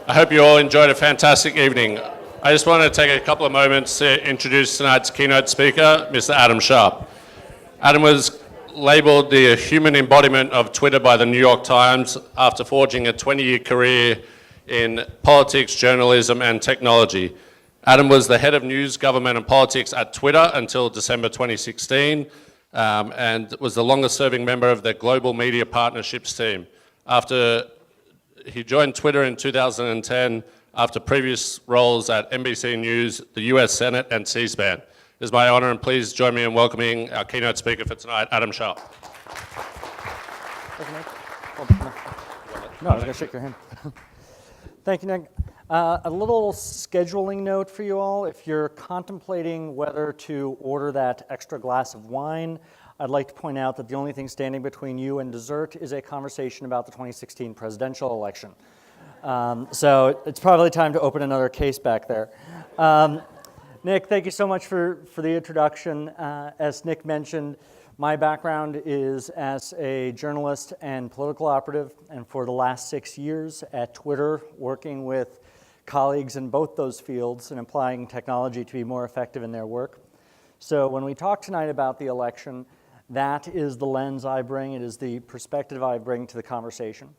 I hope you all enjoyed a fantastic evening. I just want to take a couple of moments to introduce tonight's keynote speaker, Mr. Adam Sharp. Adam was labelled the human embodiment of Twitter by the New York Times after forging a 20-year career in politics, journalism, and technology. Adam was the head of news, government, and politics at Twitter until December 2016, and was the longest-serving member of the Global Media Partnerships team. After he joined Twitter in 2010 after previous roles at NBC News, the US Senate, and C-SPAN. It is my honor, and please join me in welcoming our keynote speaker for tonight, Adam Sharp. No, I was going to shake your hand. Thank you, Nick. A little scheduling note for you all. If you're contemplating whether to order that extra glass of wine, I'd like to point out that the only thing standing between you and dessert is a conversation about the 2016 presidential election. So it's probably time to open another case back there. Nick, thank you so much for the introduction. As Nick mentioned, my background is as a journalist and political operative, and for the last 6 years at Twitter, working with colleagues in both those fields and applying technology to be more effective in their work. So when we talk tonight about the election, that is the lens I bring. It is the perspective I bring to the conversation.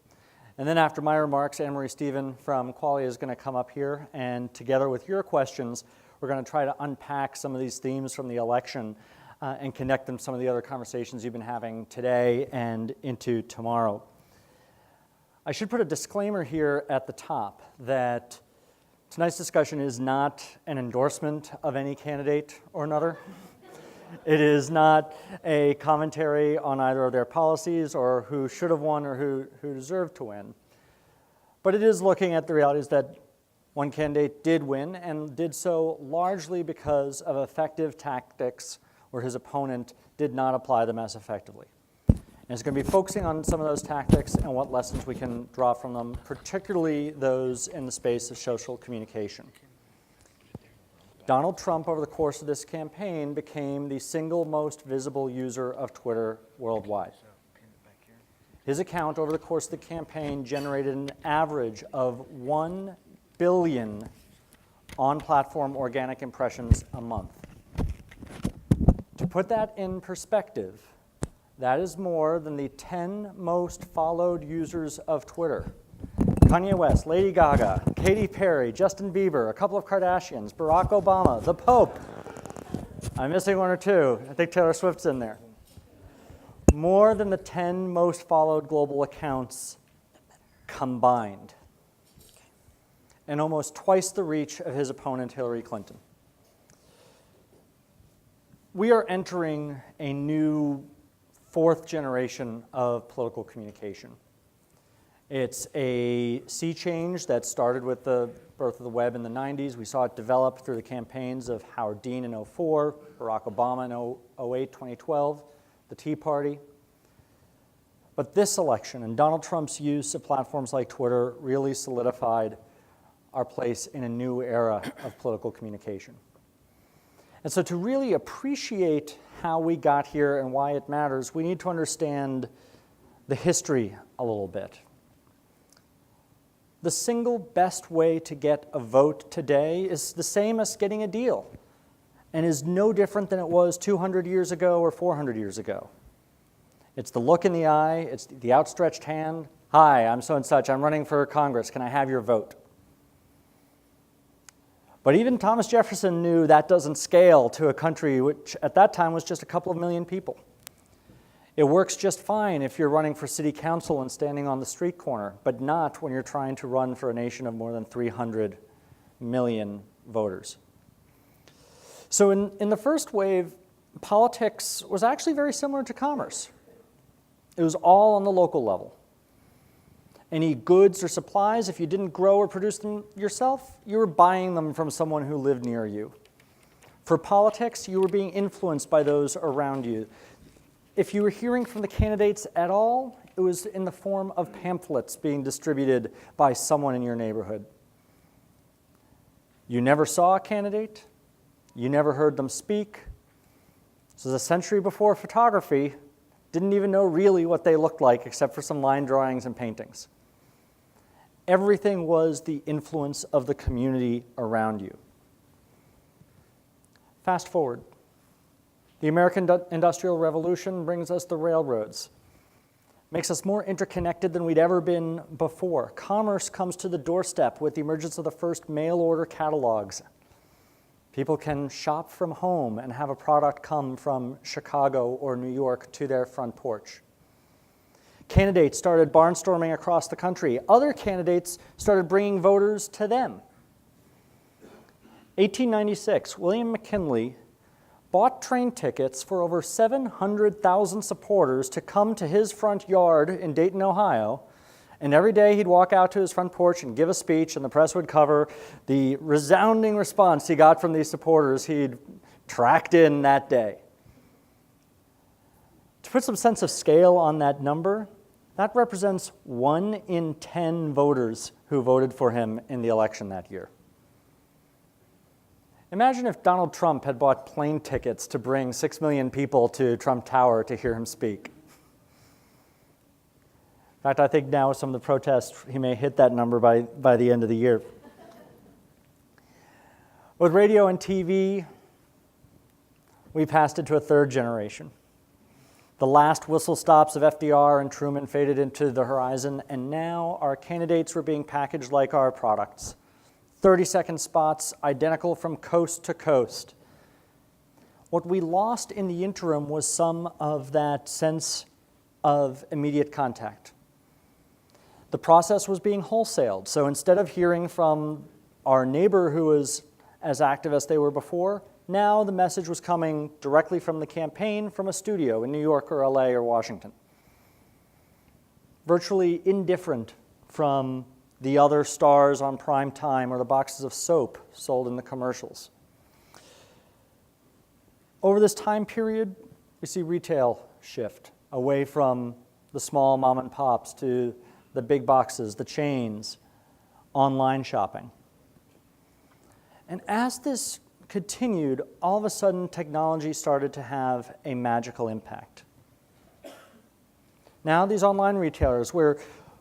And then after my remarks, Anne-Marie Stephen from Qualia is going to come up here, and together with your questions, we're going to try to unpack some of these themes from the election and connect them to some of the other conversations you've been having today and into tomorrow. I should put a disclaimer here at the top that tonight's discussion is not an endorsement of any candidate or another. It is not a commentary on either of their policies or who should have won or who deserved to win. But it is looking at the realities that one candidate did win and did so largely because of effective tactics where his opponent did not apply them as effectively. And it's going to be focusing on some of those tactics and what lessons we can draw from them, particularly those in the space of social communication. Donald Trump, over the course of this campaign, became the single most visible user of Twitter worldwide. His account over the course of the campaign generated an average of 1 billion on-platform organic impressions a month. To put that in perspective, that is more than the 10 most followed users of Twitter. Kanye West, Lady Gaga, Katy Perry, Justin Bieber, a couple of Kardashians, Barack Obama, the Pope. I'm missing one or two. I think Taylor Swift's in there. More than the 10 most followed global accounts combined. And almost twice the reach of his opponent, Hillary Clinton. We are entering a new fourth generation of political communication. It's a sea change that started with the birth of the web in the 90s. We saw it develop through the campaigns of Howard Dean in 2004, Barack Obama in 2008, 2012, the Tea Party. But this election and Donald Trump's use of platforms like Twitter really solidified our place in a new era of political communication. And so to really appreciate how we got here and why it matters, we need to understand the history a little bit. The single best way to get a vote today is the same as getting a deal and is no different than it was 200 years ago or 400 years ago. It's the look in the eye, it's the outstretched hand. Hi, I'm so and such, I'm running for Congress, can I have your vote? But even Thomas Jefferson knew that doesn't scale to a country which at that time was just a couple of million people. It works just fine if you're running for city council and standing on the street corner, but not when you're trying to run for a nation of more than 300 million voters. So in the first wave, politics was actually very similar to commerce. It was all on the local level. Any goods or supplies, if you didn't grow or produce them yourself, you were buying them from someone who lived near you. For politics, you were being influenced by those around you. If you were hearing from the candidates at all, it was in the form of pamphlets being distributed by someone in your neighborhood. You never saw a candidate. You never heard them speak. This is a century before photography. Didn't even know really what they looked like except for some line drawings and paintings. Everything was the influence of the community around you. Fast forward. The American Industrial Revolution brings us the railroads. Makes us more interconnected than we'd ever been before. Commerce comes to the doorstep with the emergence of the first mail-order catalogs. People can shop from home and have a product come from Chicago or New York to their front porch. Candidates started barnstorming across the country. Other candidates started bringing voters to them. 1896, William McKinley bought train tickets for over 700,000 supporters to come to his front yard in Dayton, Ohio, and every day he'd walk out to his front porch and give a speech, and the press would cover the resounding response he got from these supporters he'd tracked in that day. To put some sense of scale on that number, that represents 1 in 10 voters who voted for him in the election that year. Imagine if Donald Trump had bought plane tickets to bring 6 million people to Trump Tower to hear him speak. In fact, I think now with some of the protests, he may hit that number by the end of the year. With radio and TV, we passed it to a third generation. The last whistle stops of FDR and Truman faded into the horizon, and now our candidates were being packaged like our products. 30-second spots, identical from coast to coast. What we lost in the interim was some of that sense of immediate contact. The process was being wholesaled, so instead of hearing from our neighbor who was as active as they were before, now the message was coming directly from the campaign from a studio in New York or LA or Washington. Virtually indifferent from the other stars on prime time or the boxes of soap sold in the commercials. Over this time period, we see retail shift away from the small mom and pops to the big boxes, the chains, online shopping. And as this continued, all of a sudden technology started to have a magical impact. Now these online retailers where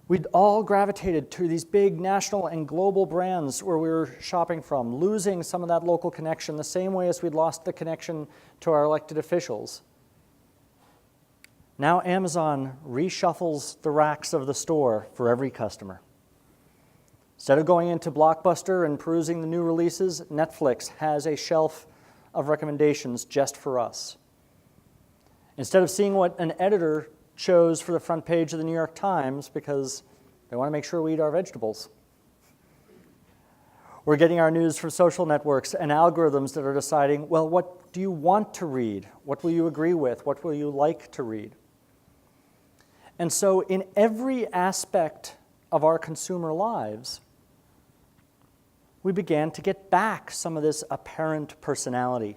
we'd all gravitated to these big national and global brands where we were shopping from, losing some of that local connection the same way as we'd lost the connection to our elected officials. Now Amazon reshuffles the racks of the store for every customer. Instead of going into Blockbuster and perusing the new releases, Netflix has a shelf of recommendations just for us. Instead of seeing what an editor chose for the front page of the New York Times because they want to make sure we eat our vegetables, we're getting our news from social networks and algorithms that are deciding, well, what do you want to read? What will you agree with? What will you like to read? And so in every aspect of our consumer lives, we began to get back some of this apparent personality,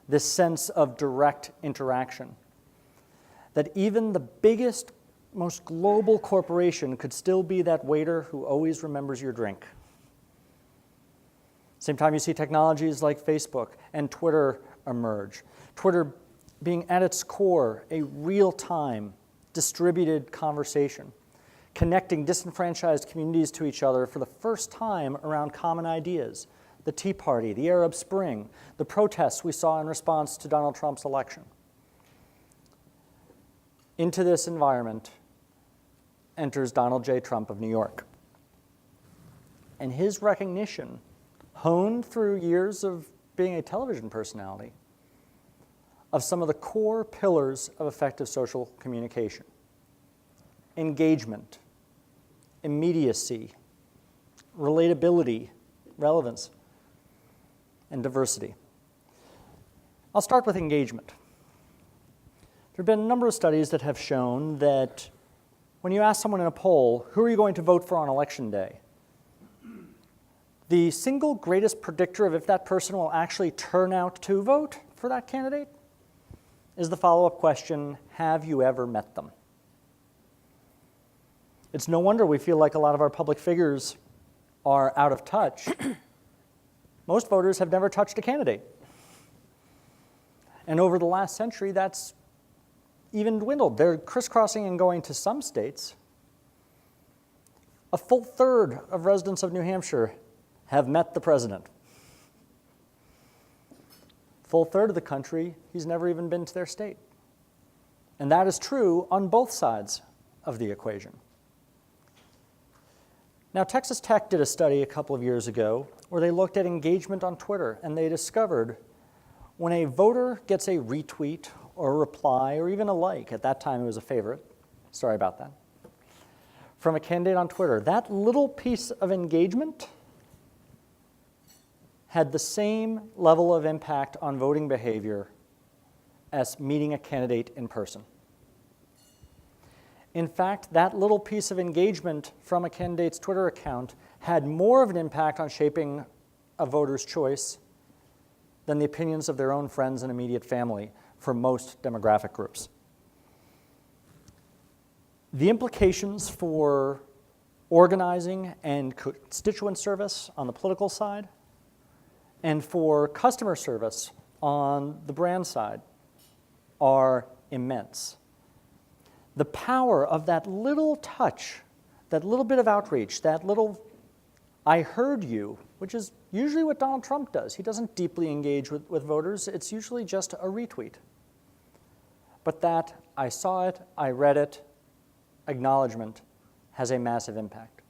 this sense of direct interaction, that even the biggest, most global corporation could still be that waiter who always remembers your drink. Same time you see technologies like Facebook and Twitter emerge. Twitter being at its core a real-time, distributed conversation, connecting disenfranchised communities to each other for the first time around common ideas. The Tea Party, the Arab Spring, the protests we saw in response to Donald Trump's election. Into this environment enters Donald J. Trump of New York. And his recognition, honed through years of being a television personality, of some of the core pillars of effective social communication: engagement, immediacy, relatability, relevance, and diversity. I'll start with engagement. There have been a number of studies that have shown that when you ask someone in a poll, who are you going to vote for on election day? The single greatest predictor of if that person will actually turn out to vote for that candidate is the follow-up question, have you ever met them? It's no wonder we feel like a lot of our public figures are out of touch. Most voters have never touched a candidate. And over the last century, that's even dwindled. They're crisscrossing and going to some states. A full third of residents of New Hampshire have met the president. Full third of the country, he's never even been to their state. And that is true on both sides of the equation. Now, Texas Tech did a study a couple of years ago where they looked at engagement on Twitter, and they discovered when a voter gets a retweet or a reply or even a like, at that time it was a favorite, sorry about that, from a candidate on Twitter, that little piece of engagement had the same level of impact on voting behavior as meeting a candidate in person. In fact, that little piece of engagement from a candidate's Twitter account had more of an impact on shaping a voter's choice than the opinions of their own friends and immediate family for most demographic groups. The implications for organizing and constituent service on the political side and for customer service on the brand side are immense. The power of that little touch, that little bit of outreach, that little "I heard you," which is usually what Donald Trump does. He doesn't deeply engage with voters. It's usually just a retweet. But that "I saw it, I read it" acknowledgement has a massive impact.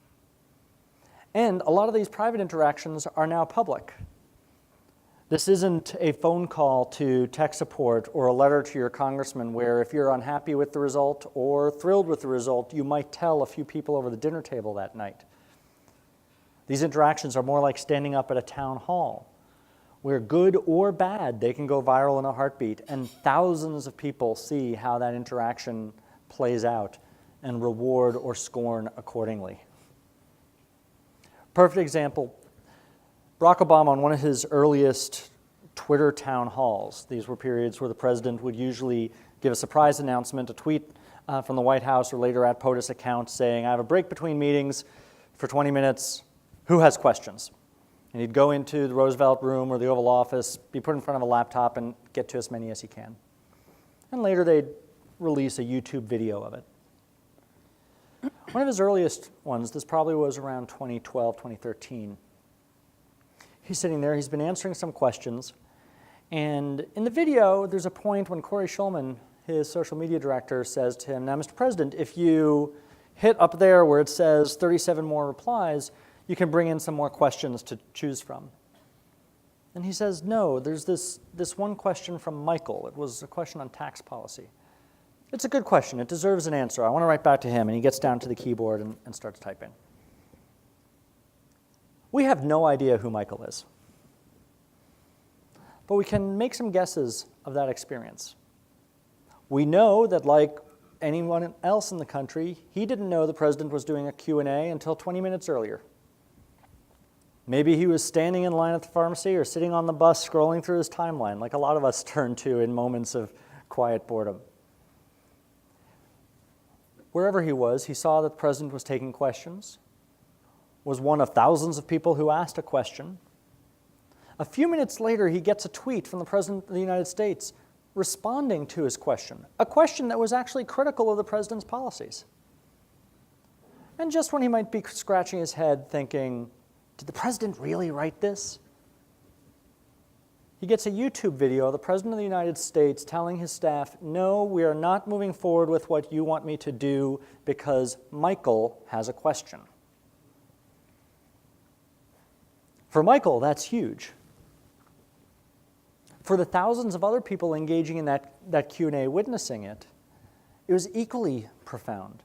And a lot of these private interactions are now public. This isn't a phone call to tech support or a letter to your congressman where if you're unhappy with the result or thrilled with the result, you might tell a few people over the dinner table that night. These interactions are more like standing up at a town hall where good or bad, they can go viral in a heartbeat, and thousands of people see how that interaction plays out and reward or scorn accordingly. Perfect example, Barack Obama on one of his earliest Twitter town halls. These were periods where the president would usually give a surprise announcement, a tweet from the White House or later at POTUS account saying, "I have a break between meetings for 20 minutes. Who has questions?" And he'd go into the Roosevelt Room or the Oval Office, be put in front of a laptop, and get to as many as he can. And later they'd release a YouTube video of it. One of his earliest ones, this probably was around 2012, 2013. He's sitting there, he's been answering some questions, and in the video, there's a point when Corey Schulman, his social media director, says to him, "Now, Mr. President, if you hit up there where it says 37 more replies, you can bring in some more questions to choose from." And he says, "No, there's this one question from Michael. It was a question on tax policy. It's a good question. It deserves an answer. I want to write back to him." And he gets down to the keyboard and starts typing. We have no idea who Michael is, but we can make some guesses of that experience. We know that, like anyone else in the country, he didn't know the president was doing a Q&A until 20 minutes earlier. Maybe he was standing in line at the pharmacy or sitting on the bus scrolling through his timeline, like a lot of us turn to in moments of quiet boredom. Wherever he was, he saw that the president was taking questions, was one of thousands of people who asked a question. A few minutes later, he gets a tweet from the President of the United States responding to his question, a question that was actually critical of the president's policies. And just when he might be scratching his head thinking, did the president really write this? He gets a YouTube video of the President of the United States telling his staff, "No, we are not moving forward with what you want me to do because Michael has a question." For Michael, that's huge. For the thousands of other people engaging in that Q&A, witnessing it, it was equally profound.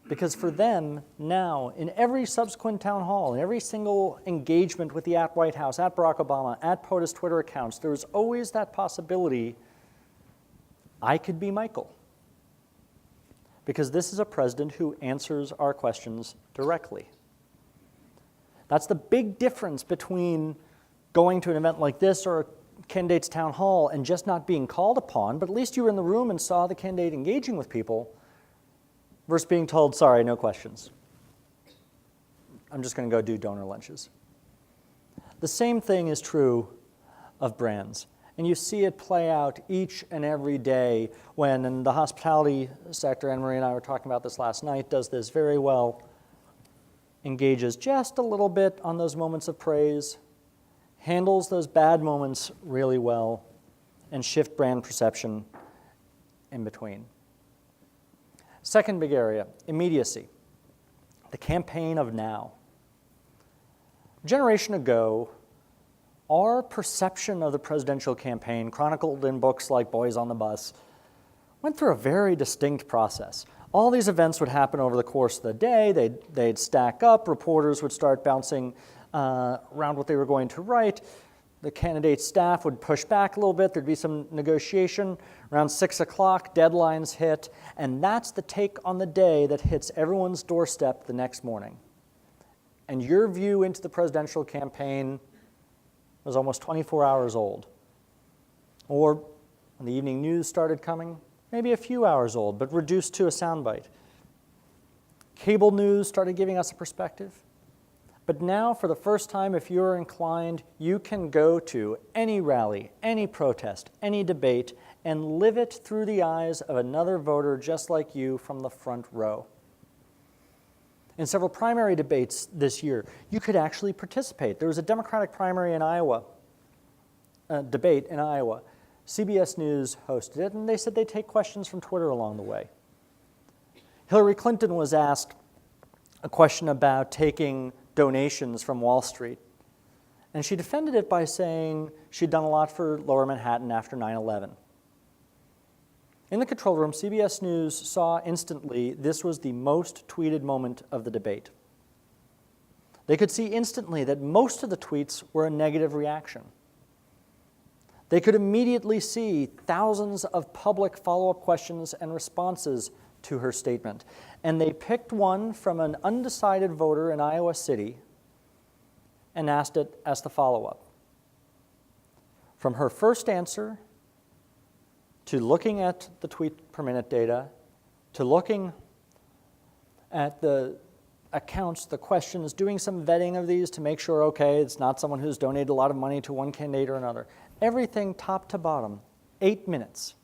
Because for them, now, in every subsequent town hall, in every single engagement with the at White House, at Barack Obama, at POTUS Twitter accounts, there was always that possibility, I could be Michael. Because this is a president who answers our questions directly. That's the big difference between going to an event like this or a candidate's town hall and just not being called upon, but at least you were in the room and saw the candidate engaging with people, versus being told, "Sorry, no questions. I'm just going to go do donor lunches." The same thing is true of brands. And you see it play out each and every day when, in the hospitality sector, Anne-Marie and I were talking about this last night, does this very well. engages just a little bit on those moments of praise, handles those bad moments really well, and shift brand perception in between. Second big area, immediacy, the campaign of now. A generation ago, our perception of the presidential campaign, chronicled in books like Boys on the Bus, went through a very distinct process. All these events would happen over the course of the day. They'd stack up. Reporters would start bouncing around what they were going to write. The candidate's staff would push back a little bit. There'd be some negotiation. Around 6 o'clock, deadlines hit. And that's the take on the day that hits everyone's doorstep the next morning. And your view into the presidential campaign was almost 24 hours old. Or when the evening news started coming, maybe a few hours old, but reduced to a soundbite. Cable news started giving us a perspective. But now, for the first time, if you're inclined, you can go to any rally, any protest, any debate, and live it through the eyes of another voter just like you from the front row. In several primary debates this year, you could actually participate. There was a Democratic primary in Iowa, debate in Iowa. CBS News hosted it, and they said they'd take questions from Twitter along the way. Hillary Clinton was asked a question about taking donations from Wall Street, and she defended it by saying she'd done a lot for Lower Manhattan after 9/11. In the control room, CBS News saw instantly this was the most tweeted moment of the debate. They could see instantly that most of the tweets were a negative reaction. They could immediately see thousands of public follow-up questions and responses to her statement. And they picked one from an undecided voter in Iowa City and asked it as the follow-up. From her first answer to looking at the tweet per minute data, to looking at the accounts, the questions, doing some vetting of these to make sure, okay, it's not someone who's donated a lot of money to one candidate or another. Everything top to bottom, 8 minutes.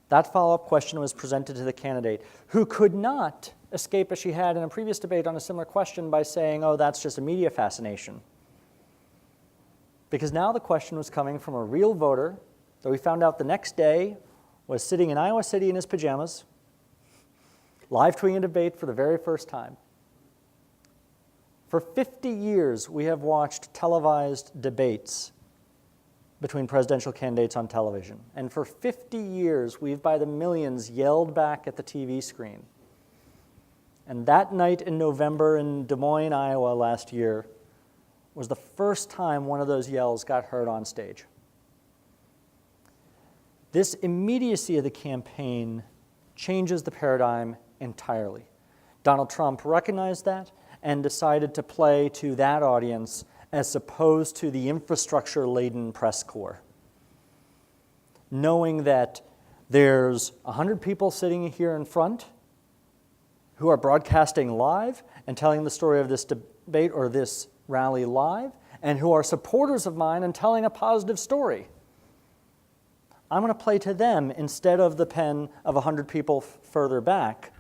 That follow-up question was presented to the candidate, who could not escape, as she had in a previous debate on a similar question, by saying, oh, that's just a media fascination. Because now the question was coming from a real voter that we found out the next day was sitting in Iowa City in his pajamas, live tweeting a debate for the very first time. For 50 years, we have watched televised debates between presidential candidates on television. And for 50 years, we've by the millions yelled back at the TV screen. And that night in November in Des Moines, Iowa last year was the first time one of those yells got heard on stage. This immediacy of the campaign changes the paradigm entirely. Donald Trump recognized that and decided to play to that audience as opposed to the infrastructure-laden press corps. Knowing that there's 100 people sitting here in front who are broadcasting live and telling the story of this debate or this rally live, and who are supporters of mine and telling a positive story. I'm going to play to them instead of the pen of 100 people further back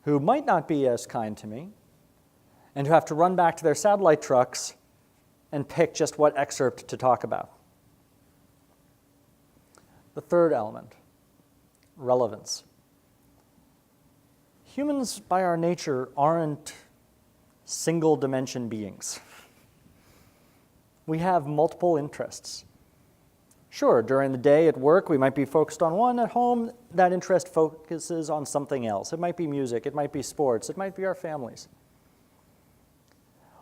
who might not be as kind to me and who have to run back to their satellite trucks and pick just what excerpt to talk about. The third element, relevance. Humans, by our nature, aren't single-dimension beings. We have multiple interests. Sure, during the day at work, we might be focused on one. At home, that interest focuses on something else. It might be music, it might be sports, it might be our families.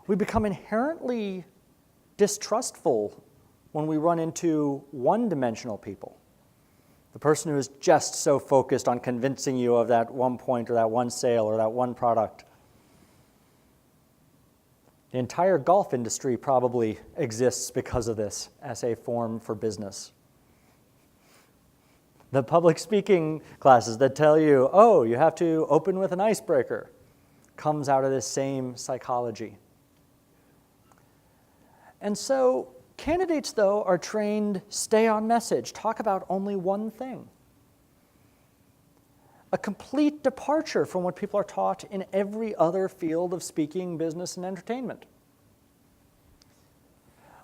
We become inherently distrustful when we run into one-dimensional people. The person who is just so focused on convincing you of that one point or that one sale or that one product. The entire golf industry probably exists because of this as a form for business. The public speaking classes that tell you, oh, you have to open with an icebreaker, comes out of this same psychology. And so candidates, though, are trained, stay on message, talk about only one thing. a complete departure from what people are taught in every other field of speaking, business, and entertainment.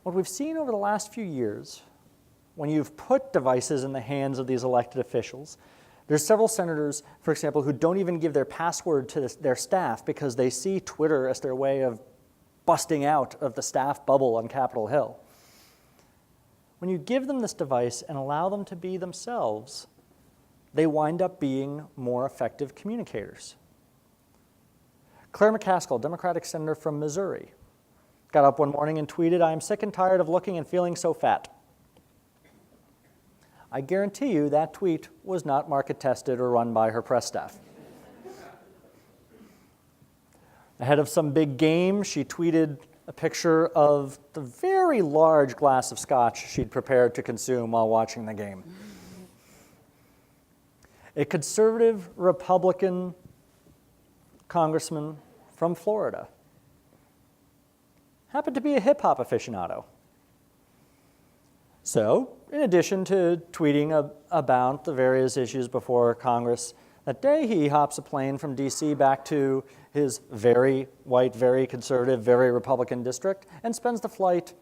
What we've seen over the last few years, when you've put devices in the hands of these elected officials, there's several senators, for example, who don't even give their password to their staff because they see Twitter as their way of busting out of the staff bubble on Capitol Hill. When you give them this device and allow them to be themselves, they wind up being more effective communicators. Claire McCaskill, Democratic senator from Missouri, got up one morning and tweeted, "I am sick and tired of looking and feeling so fat." I guarantee you that tweet was not market tested or run by her press staff. Ahead of some big game, she tweeted a picture of the very large glass of scotch she'd prepared to consume while watching the game. A conservative Republican congressman from Florida happened to be a hip-hop aficionado. So, in addition to tweeting about the various issues before Congress that day, he hops a plane from DC back to his very white, very conservative, very Republican district and spends the flight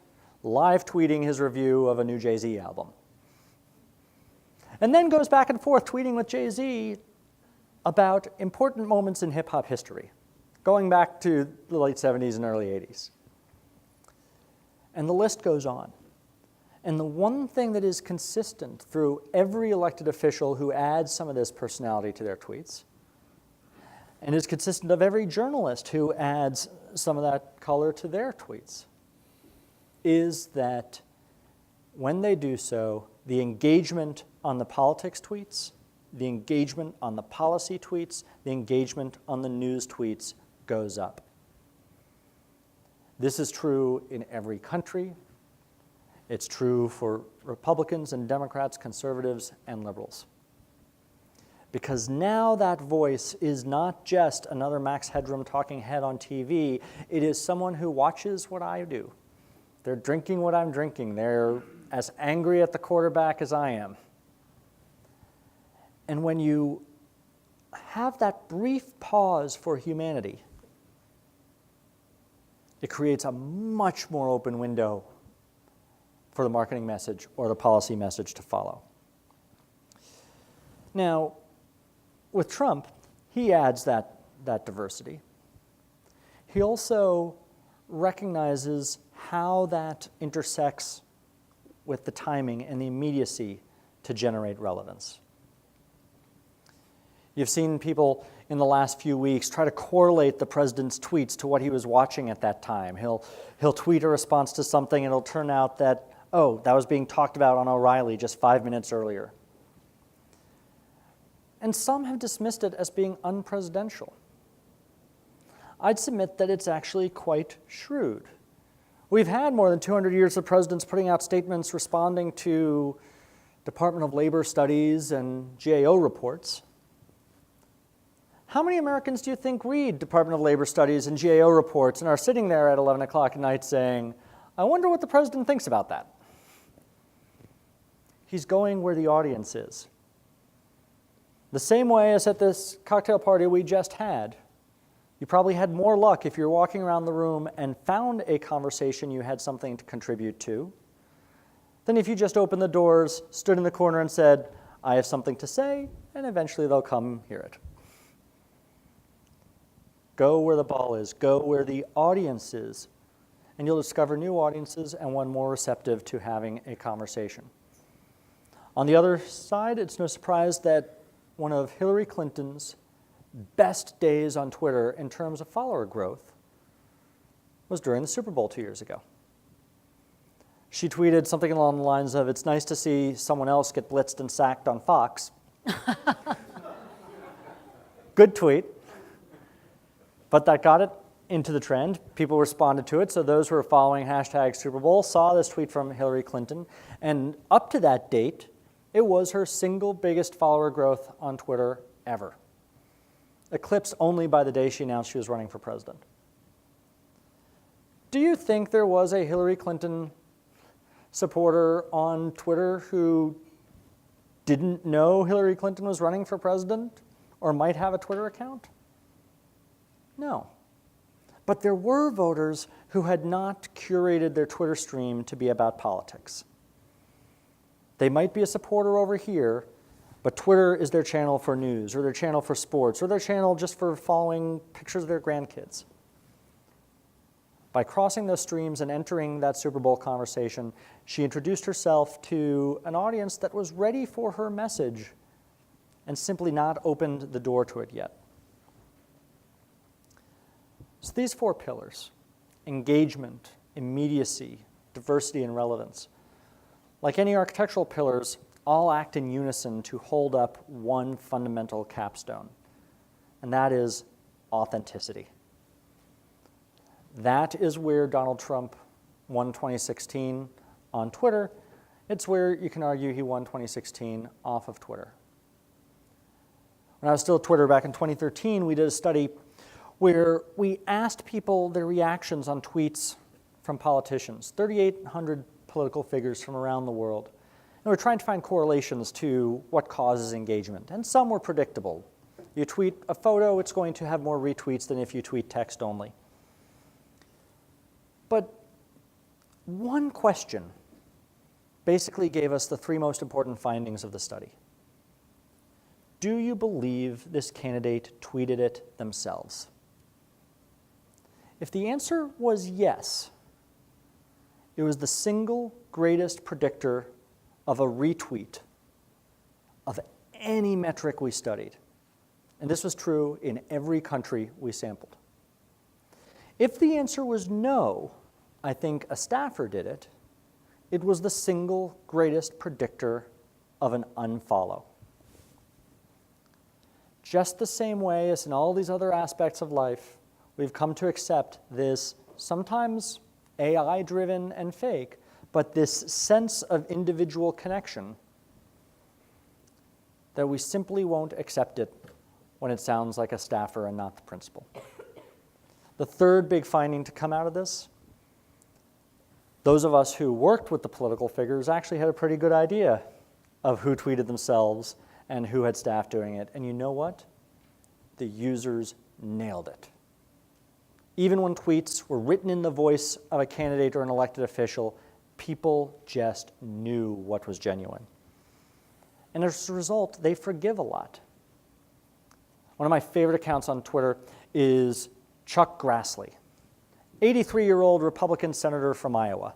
live tweeting his review of a new Jay-Z album. And then goes back and forth tweeting with Jay-Z about important moments in hip-hop history, going back to the late 70s and early 80s. And the list goes on. And the one thing that is consistent through every elected official who adds some of this personality to their tweets, and is consistent of every journalist who adds some of that color to their tweets, is that when they do so, the engagement on the politics tweets, the engagement on the policy tweets, the engagement on the news tweets goes up. This is true in every country. It's true for Republicans and Democrats, conservatives and liberals. Because now that voice is not just another Max Headroom talking head on TV, it is someone who watches what I do. They're drinking what I'm drinking. They're as angry at the quarterback as I am. And when you have that brief pause for humanity, it creates a much more open window for the marketing message or the policy message to follow. Now, with Trump, he adds that diversity. He also recognizes how that intersects with the timing and the immediacy to generate relevance. You've seen people in the last few weeks try to correlate the president's tweets to what he was watching at that time. He'll tweet a response to something and it'll turn out that, oh, that was being talked about on O'Reilly just 5 minutes earlier. And some have dismissed it as being unpresidential. I'd submit that it's actually quite shrewd. We've had more than 200 years of presidents putting out statements responding to Department of Labor studies and GAO reports. How many Americans do you think read Department of Labor studies and GAO reports and are sitting there at 11 o'clock at night saying, I wonder what the president thinks about that? He's going where the audience is. The same way as at this cocktail party we just had. You probably had more luck if you're walking around the room and found a conversation you had something to contribute to than if you just opened the doors, stood in the corner and said, I have something to say, and eventually they'll come hear it. Go where the ball is, go where the audience is, and you'll discover new audiences and one more receptive to having a conversation. On the other side, it's no surprise that one of Hillary Clinton's best days on Twitter in terms of follower growth was during the Super Bowl 2 years ago. She tweeted something along the lines of, it's nice to see someone else get blitzed and sacked on Fox. Good tweet. But that got it into the trend. People responded to it. So those who were following hashtag Super Bowl saw this tweet from Hillary Clinton. And up to that date, it was her single biggest follower growth on Twitter ever, eclipsed only by the day she announced she was running for president. Do you think there was a Hillary Clinton supporter on Twitter who didn't know Hillary Clinton was running for president or might have a Twitter account? No. But there were voters who had not curated their Twitter stream to be about politics. They might be a supporter over here, but Twitter is their channel for news, or their channel for sports, or their channel just for following pictures of their grandkids. By crossing those streams and entering that Super Bowl conversation, she introduced herself to an audience that was ready for her message and simply not opened the door to it yet. So these 4 pillars, engagement, immediacy, diversity, and relevance, like any architectural pillars, all act in unison to hold up one fundamental capstone, and that is authenticity. That is where Donald Trump won 2016 on Twitter. It's where you can argue he won 2016 off of Twitter. When I was still at Twitter back in 2013, we did a study where we asked people their reactions on tweets from politicians, 3,800 political figures from around the world. And we're trying to find correlations to what causes engagement, and some were predictable. You tweet a photo, it's going to have more retweets than if you tweet text only. But one question basically gave us the 3 most important findings of the study. Do you believe this candidate tweeted it themselves? If the answer was yes, it was the single greatest predictor of a retweet of any metric we studied. And this was true in every country we sampled. If the answer was no, I think a staffer did it, it was the single greatest predictor of an unfollow. Just the same way as in all these other aspects of life, we've come to accept this sometimes AI-driven and fake, but this sense of individual connection that we simply won't accept it when it sounds like a staffer and not the principal. The third big finding to come out of this, those of us who worked with the political figures actually had a pretty good idea of who tweeted themselves and who had staff doing it. And you know what? The users nailed it. Even when tweets were written in the voice of a candidate or an elected official, people just knew what was genuine. And as a result, they forgive a lot. One of my favorite accounts on Twitter is Chuck Grassley, 83-year-old Republican senator from Iowa.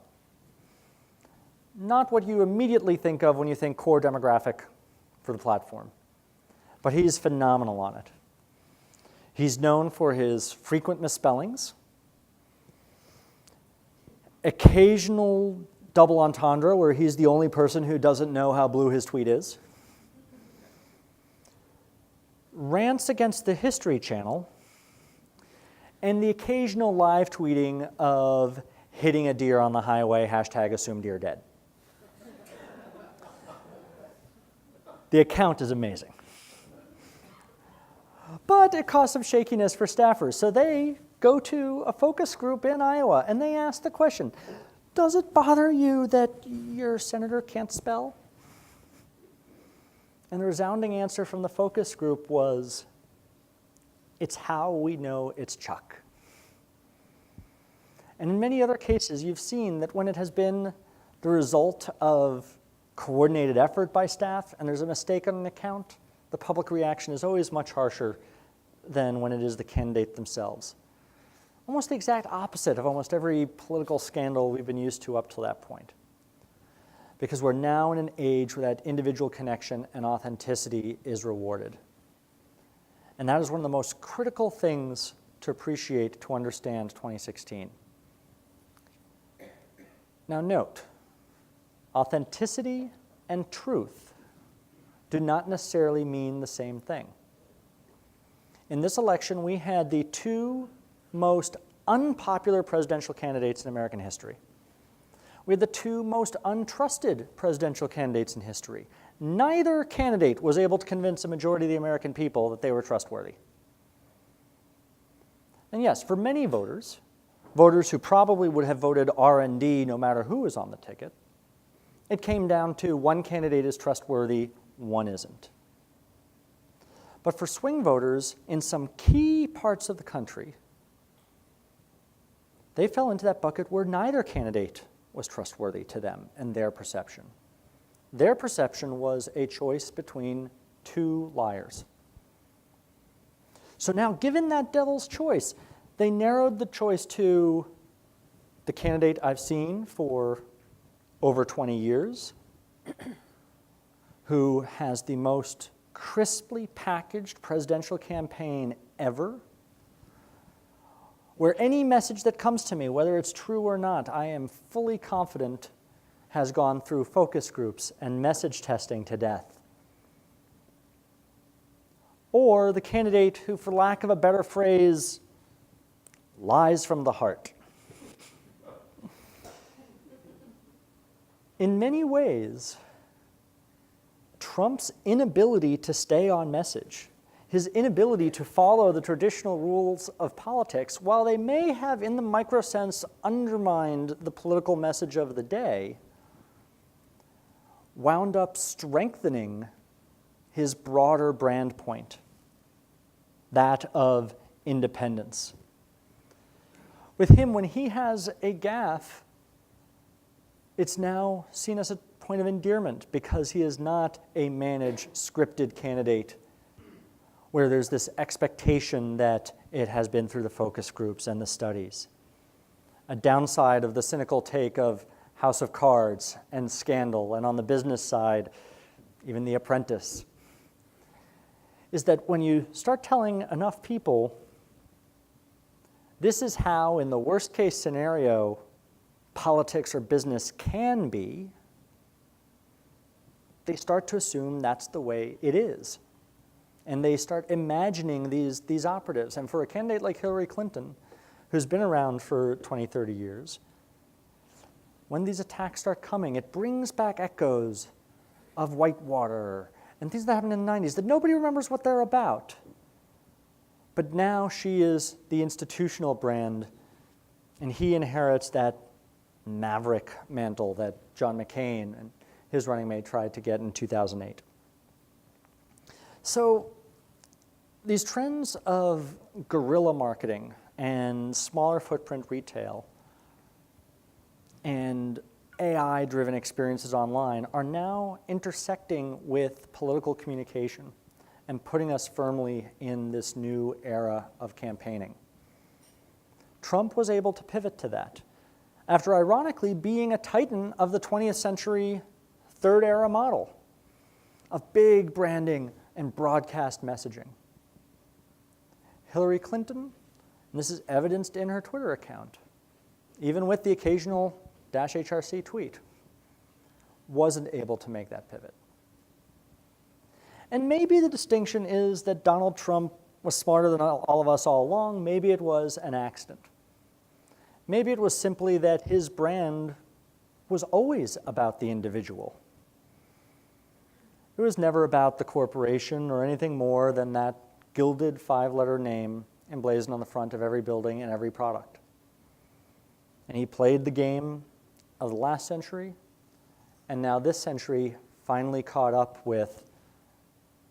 Not what you immediately think of when you think core demographic for the platform, but he's phenomenal on it. He's known for his frequent misspellings, occasional double entendre where he's the only person who doesn't know how blue his tweet is, rants against the History Channel, and the occasional live tweeting of hitting a deer on the highway, #AssumeDeerDead. The account is amazing. But it caused some shakiness for staffers. So they go to a focus group in Iowa and they ask the question, does it bother you that your senator can't spell? And the resounding answer from the focus group was, it's how we know it's Chuck. And in many other cases, you've seen that when it has been the result of coordinated effort by staff and there's a mistake on an account, the public reaction is always much harsher than when it is the candidate themselves. Almost the exact opposite of almost every political scandal we've been used to up to that point. Because we're now in an age where that individual connection and authenticity is rewarded. And that is one of the most critical things to appreciate to understand 2016. Now note, authenticity and truth do not necessarily mean the same thing. In this election, we had the 2 most unpopular presidential candidates in American history. We had the 2 most untrusted presidential candidates in history. Neither candidate was able to convince a majority of the American people that they were trustworthy. And yes, for many voters, voters who probably would have voted R&D no matter who was on the ticket, it came down to one candidate is trustworthy, one isn't. But for swing voters in some key parts of the country, they fell into that bucket where neither candidate was trustworthy to them and their perception. Their perception was a choice between two liars. So now, given that devil's choice, they narrowed the choice to the candidate I've seen for over 20 years, who has the most crisply packaged presidential campaign ever, where any message that comes to me, whether it's true or not, I am fully confident has gone through focus groups and message testing to death. Or the candidate who, for lack of a better phrase, lies from the heart. In many ways, Trump's inability to stay on message, his inability to follow the traditional rules of politics, while they may have, in the micro sense, undermined the political message of the day, wound up strengthening his broader brand point, that of independence. With him, when he has a gaffe, it's now seen as a point of endearment because he is not a managed, scripted candidate where there's this expectation that it has been through the focus groups and the studies. A downside of the cynical take of House of Cards and Scandal, and on the business side, even The Apprentice, is that when you start telling enough people, this is how, in the worst case scenario, politics or business can be, they start to assume that's the way it is. And they start imagining these operatives. And for a candidate like Hillary Clinton, who's been around for 20, 30 years, when these attacks start coming, it brings back echoes of Whitewater and things that happened in the 90s that nobody remembers what they're about. But now she is the institutional brand, and he inherits that maverick mantle that John McCain and his running mate tried to get in 2008. So these trends of guerrilla marketing and smaller footprint retail and AI-driven experiences online are now intersecting with political communication and putting us firmly in this new era of campaigning. Trump was able to pivot to that after ironically being a titan of the 20th century third era model of big branding and broadcast messaging. Hillary Clinton, and this is evidenced in her Twitter account, even with the occasional -HRC tweet, wasn't able to make that pivot. And maybe the distinction is that Donald Trump was smarter than all of us all along. Maybe it was an accident. Maybe it was simply that his brand was always about the individual. It was never about the corporation or anything more than that gilded 5-letter name emblazoned on the front of every building and every product. And he played the game of the last century, and now this century finally caught up with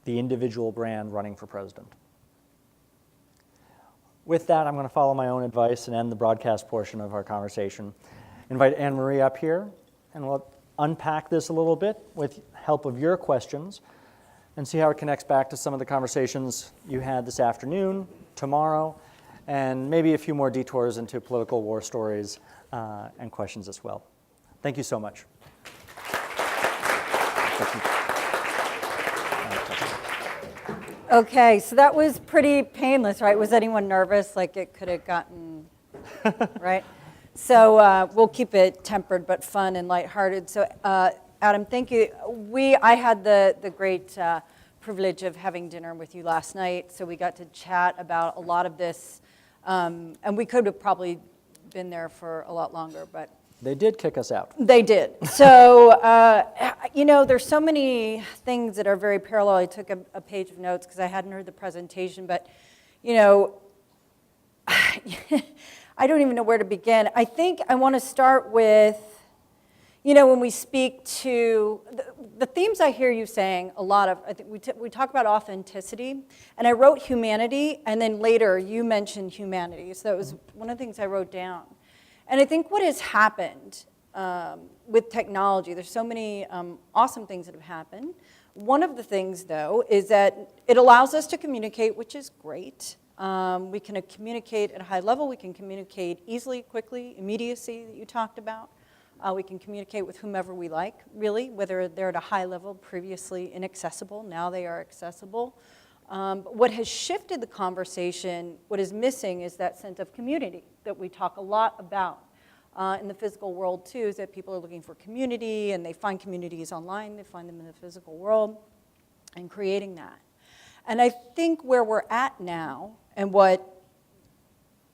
the individual brand running for president. With that, I'm going to follow my own advice and end the broadcast portion of our conversation. Invite Anne-Marie up here, and we'll unpack this a little bit with help of your questions and see how it connects back to some of the conversations you had this afternoon, tomorrow, and maybe a few more detours into political war stories and questions as well. Thank you so much. Okay, so that was pretty painless, right? Was anyone nervous? Like it could have gotten, right? So we'll keep it tempered but fun and lighthearted. So Adam, thank you. I had the great privilege of having dinner with you last night, so we got to chat about a lot of this, and we could have probably been there for a lot longer, but they did kick us out. They did. So, there's so many things that are very parallel. I took a page of notes because I hadn't heard the presentation, but, I don't even know where to begin. I think I want to start with, when we speak to the themes I hear you saying a lot of, I think we talk about authenticity, and I wrote humanity, and then later you mentioned humanity. So that was one of the things I wrote down. And I think what has happened with technology, there's so many awesome things that have happened. One of the things, though, is that it allows us to communicate, which is great. We can communicate at a high level. We can communicate easily, quickly, immediacy that you talked about. We can communicate with whomever we like, really, whether they're at a high level, previously inaccessible, now they are accessible. But what has shifted the conversation, what is missing is that sense of community that we talk a lot about in the physical world too, is that people are looking for community and they find communities online, they find them in the physical world, and creating that. And I think where we're at now, and what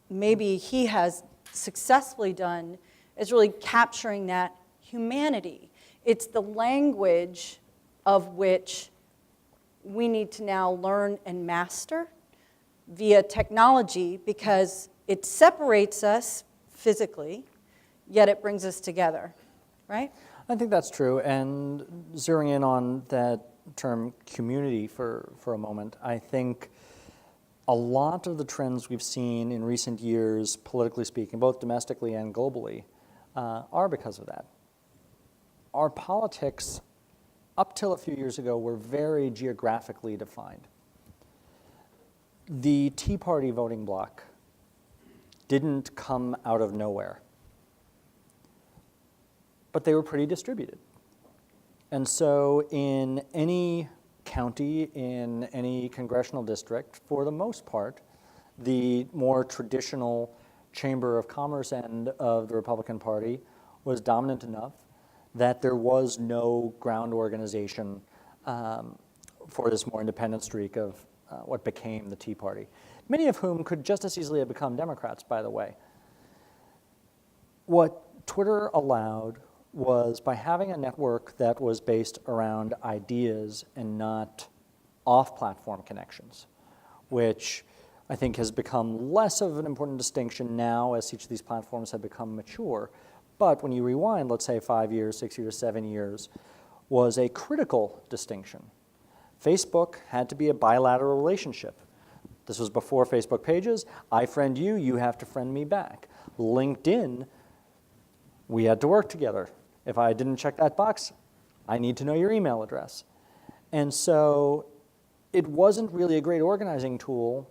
maybe he has successfully done, is really capturing that humanity. It's the language of which we need to now learn and master via technology, because it separates us physically, yet it brings us together, right? I think that's true, and zeroing in on that term community for a moment, I think a lot of the trends we've seen in recent years, politically speaking, both domestically and globally, are because of that. Our politics, up till a few years ago, were very geographically defined. The Tea Party voting bloc didn't come out of nowhere, but they were pretty distributed. And so in any county, in any congressional district, for the most part, the more traditional Chamber of Commerce end of the Republican Party was dominant enough that there was no ground organization for this more independent streak of what became the Tea Party, many of whom could just as easily have become Democrats, by the way. What Twitter allowed was, by having a network that was based around ideas and not off-platform connections, which I think has become less of an important distinction now as each of these platforms have become mature. But when you rewind, let's say 5 years, 6 years, 7 years, was a critical distinction. Facebook had to be a bilateral relationship. This was before Facebook pages. I friend you, you have to friend me back. LinkedIn, we had to work together. If I didn't check that box, I need to know your email address. And so it wasn't really a great organizing tool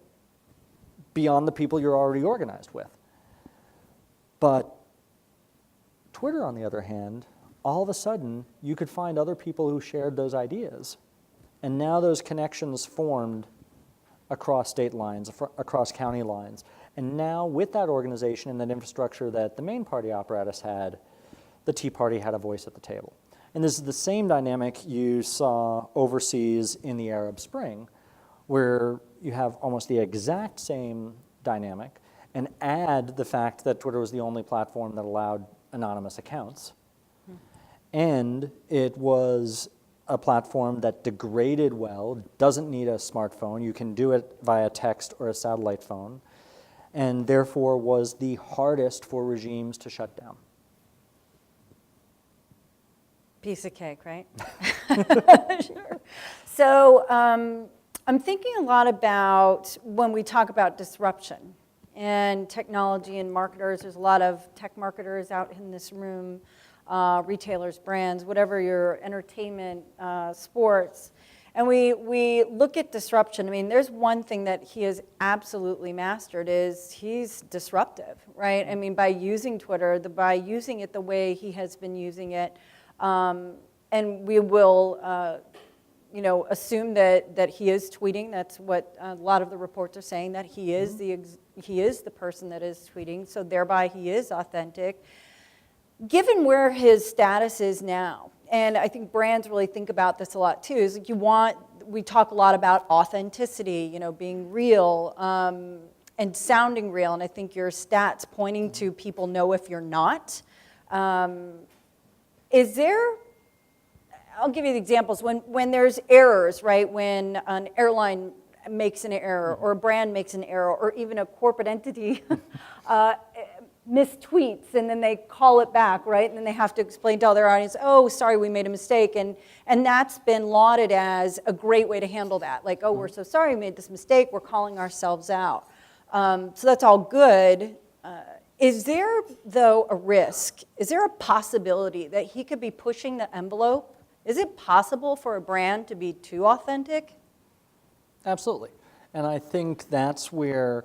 beyond the people you're already organized with. But Twitter, on the other hand, all of a sudden, you could find other people who shared those ideas. And now those connections formed across state lines, across county lines. And now with that organization and that infrastructure that the main party apparatus had, the Tea Party had a voice at the table. And this is the same dynamic you saw overseas in the Arab Spring, where you have almost the exact same dynamic, and add the fact that Twitter was the only platform that allowed anonymous accounts. And it was a platform that degraded well, doesn't need a smartphone. You can do it via text or a satellite phone, and therefore was the hardest for regimes to shut down. Piece of cake, right? Sure. So I'm thinking a lot about when we talk about disruption and technology and marketers. There's a lot of tech marketers out in this room, retailers, brands, whatever your entertainment, sports. And we look at disruption. I mean, there's one thing that he has absolutely mastered is he's disruptive, right? I mean, by using Twitter, by using it the way he has been using it, and we will, assume that he is tweeting. That's what a lot of the reports are saying, that he is the person that is tweeting. So thereby, he is authentic. Given where his status is now, and I think brands really think about this a lot too, is like we talk a lot about authenticity, being real and sounding real. And I think your stats pointing to people know if you're not. Is there, I'll give you the examples, when there's errors, right? When an airline makes an error, or a brand makes an error, or even a corporate entity mistweets, and then they call it back, right? And then they have to explain to all their audience, oh, sorry, we made a mistake. And that's been lauded as a great way to handle that. Like, oh, we're so sorry we made this mistake. We're calling ourselves out. So that's all good. Is there, though, a risk? Is there a possibility that he could be pushing the envelope? Is it possible for a brand to be too authentic? Absolutely. And I think that's where,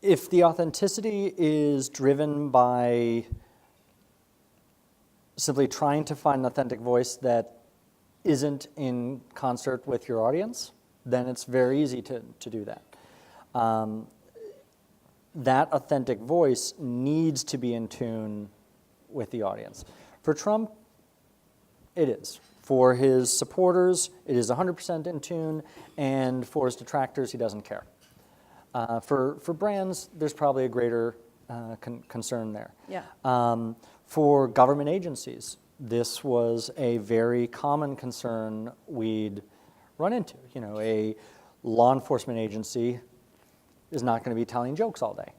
if the authenticity is driven by simply trying to find an authentic voice that isn't in concert with your audience, then it's very easy to do that. That authentic voice needs to be in tune with the audience. For Trump, it is. For his supporters, it is 100% in tune, and for his detractors, he doesn't care. For brands, there's probably a greater concern there. Yeah. For government agencies, this was a very common concern we'd run into. You know, a law enforcement agency is not going to be telling jokes all day.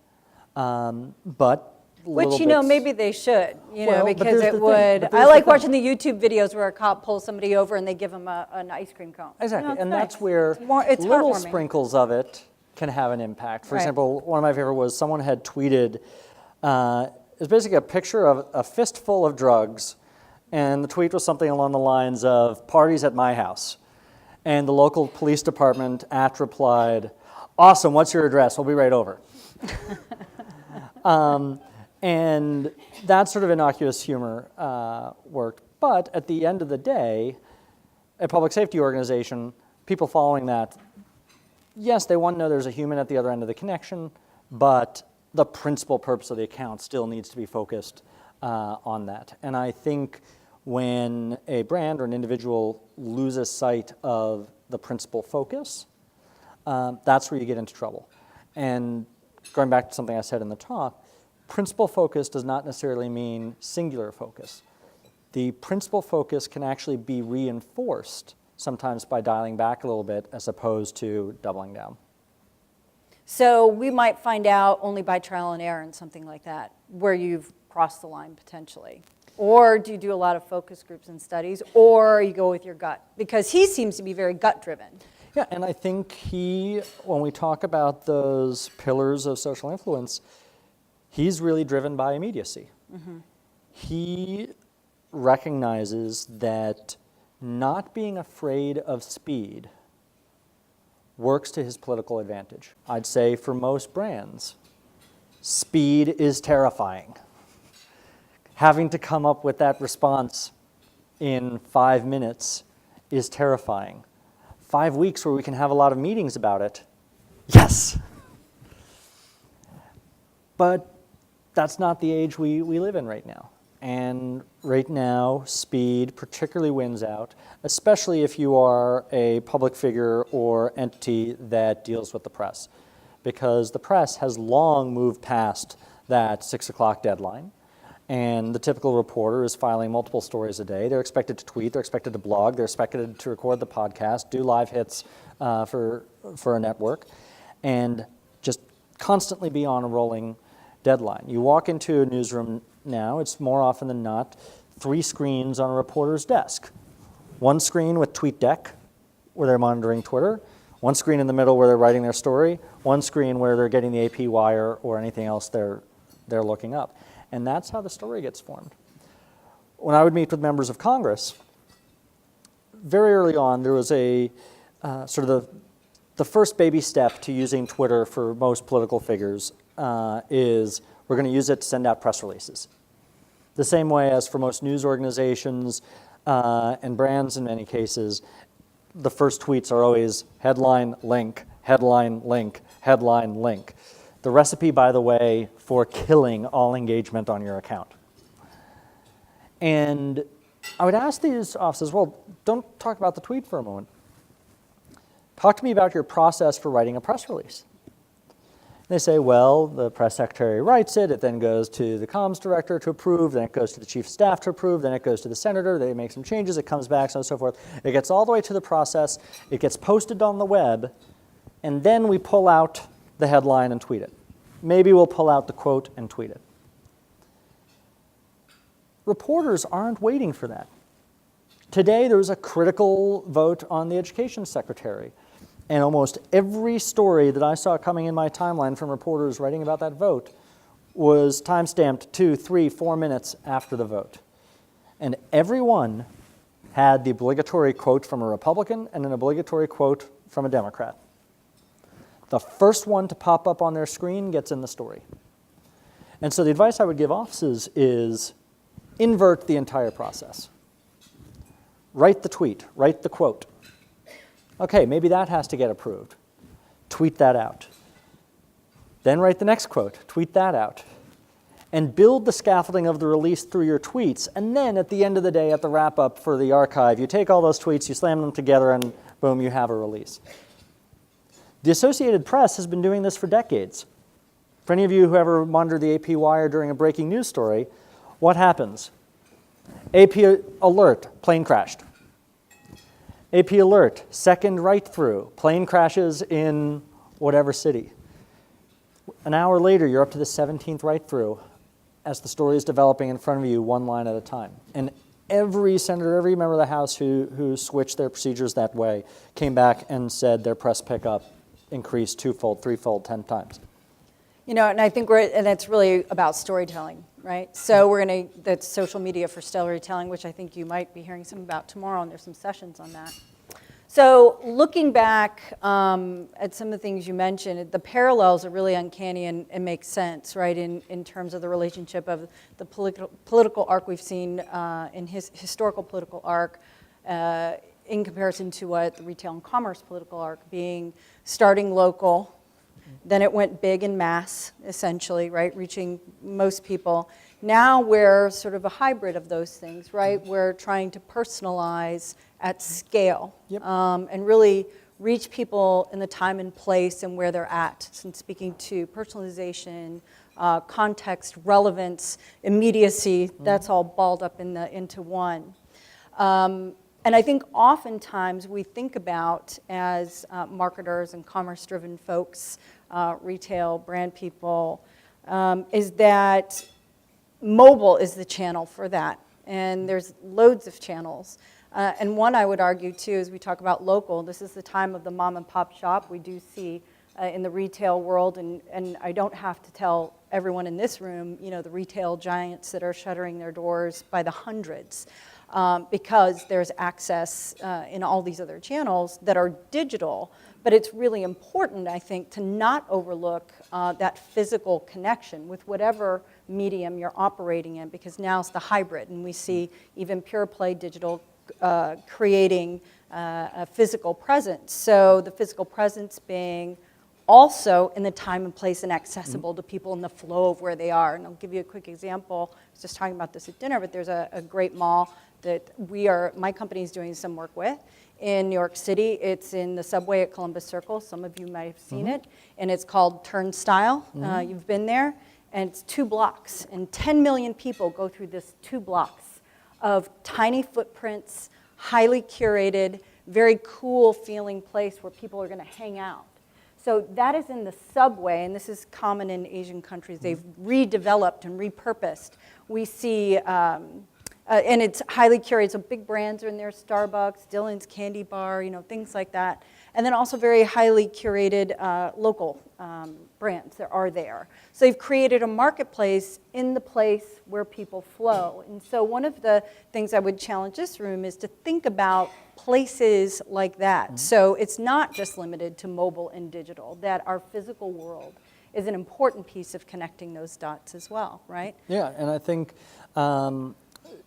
But which, you know, maybe they should, Well, but because there's it the thing, would. but I there's like the watching the YouTube videos where a cop pulls somebody over and they give them an ice cream cone. Exactly, It's and nice. that's where It's little heartwarming. sprinkles of it can have an impact. For Right. example, one of my favorite was someone had tweeted, it's basically a picture of a fistful of drugs, and the tweet was something along the lines of, "Parties at my house." And the local police department replied, "Awesome, what's your address? We'll be right over." And that sort of innocuous humor worked. But at the end of the day, a public safety organization, people following that, yes, they want to know there's a human at the other end of the connection, but the principal purpose of the account still needs to be focused on that. And I think when a brand or an individual loses sight of the principal focus, that's where you get into trouble. And going back to something I said in the talk, principal focus does not necessarily mean singular focus. The principal focus can actually be reinforced sometimes by dialing back a little bit as opposed to doubling down. So we might find out only by trial and error and something like that, where you've crossed the line potentially. Or do you do a lot of focus groups and studies, or you go with your gut? Because he seems to be very gut-driven. Yeah, and I think when we talk about those pillars of social influence, he's really driven by immediacy. Mm-hmm. He recognizes that not being afraid of speed works to his political advantage. I'd say for most brands, speed is terrifying. Having to come up with that response in 5 minutes is terrifying. 5 weeks where we can have a lot of meetings about it, yes. But that's not the age we live in right now. And right now, speed particularly wins out, especially if you are a public figure or entity that deals with the press. Because the press has long moved past that 6 o'clock deadline. And the typical reporter is filing multiple stories a day. They're expected to tweet, they're expected to blog, they're expected to record the podcast, do live hits for a network, and just constantly be on a rolling deadline. You walk into a newsroom now, it's more often than not 3 screens on a reporter's desk. One screen with TweetDeck, where they're monitoring Twitter, one screen in the middle where they're writing their story, one screen where they're getting the AP wire or anything else they're looking up. And that's how the story gets formed. When I would meet with members of Congress, very early on, there was a sort of the first baby step to using Twitter for most political figures is we're going to use it to send out press releases. The same way as for most news organizations and brands in many cases, the first tweets are always headline, link, headline, link, headline, link. The recipe, by the way, for killing all engagement on your account. And I would ask these offices, well, don't talk about the tweet for a moment. Talk to me about your process for writing a press release. They say, well, the press secretary writes it then goes to the comms director to approve, then it goes to the chief of staff to approve, then it goes to the senator, they make some changes, it comes back, so on and so forth. It gets all the way to the process, it gets posted on the web, and then we pull out the headline and tweet it. maybe we'll pull out the quote and tweet it. Reporters aren't waiting for that. Today, there was a critical vote on the education secretary, and almost every story that I saw coming in my timeline from reporters writing about that vote was time-stamped 2, 3, 4 minutes after the vote. And everyone had the obligatory quote from a Republican and an obligatory quote from a Democrat. The first one to pop up on their screen gets in the story. And so the advice I would give offices is invert the entire process. Write the tweet, write the quote. Okay, maybe that has to get approved. Tweet that out. Then write the next quote, tweet that out. And build the scaffolding of the release through your tweets. And then at the end of the day, at the wrap-up for the archive, you take all those tweets, you slam them together, and boom, you have a release. The Associated Press has been doing this for decades. For any of you who ever monitored the AP Wire during a breaking news story, what happens? AP alert, plane crashed. AP alert, second write-through, plane crashes in whatever city. An hour later, you're up to the 17th write-through as the story is developing in front of you, one line at a time. And every senator, every member of the House who switched their procedures that way came back and said their press pickup increased twofold, threefold, 10 times. You know, and I think and it's really about storytelling, right? So that's social media for storytelling, which I think you might be hearing some about tomorrow, and there's some sessions on that. So looking back at some of the things you mentioned, the parallels are really uncanny and make sense, right, in terms of the relationship of the political arc we've seen in his historical political arc in comparison to what the retail and commerce political arc being starting local. Then it went big in mass, essentially, right, reaching most people. Now we're sort of a hybrid of those things, right? We're trying to personalize at scale and really reach people in the time and place and where they're at. And speaking to personalization, context, relevance, immediacy, that's all balled up into one. And I think oftentimes we think about as marketers and commerce-driven folks, retail, brand people, is that mobile is the channel for that. And there's loads of channels. And one I would argue too, as we talk about local, this is the time of the mom and pop shop. We do see in the retail world, and I don't have to tell everyone in this room, you know, the retail giants that are shuttering their doors by the hundreds. Because there's access in all these other channels that are digital. But it's really important, I think, to not overlook that physical connection with whatever medium you're operating in, because now it's the hybrid, and we see even pure play digital creating a physical presence. So the physical presence being also in the time and place and accessible to people in the flow of where they are. And I'll give you a quick example. I was just talking about this at dinner, but there's a great mall that my company is doing some work with in New York City. It's in the subway at Columbus Circle. Some of you might have seen it. And it's called Turnstile. You've been there. And it's 2 blocks. And 10 million people go through this 2 blocks of tiny footprints, highly curated, very cool feeling place where people are going to hang out. So that is in the subway, and this is common in Asian countries. They've redeveloped and repurposed. We see, and it's highly curated, so big brands are in there, Starbucks, Dylan's Candy Bar, you know, things like that. And then also very highly curated local brands that are there. So they've created a marketplace in the place where people flow. And so one of the things I would challenge this room is to think about places like that. So it's not just limited to mobile and digital, that our physical world is an important piece of connecting those dots as well, right? Yeah, and I think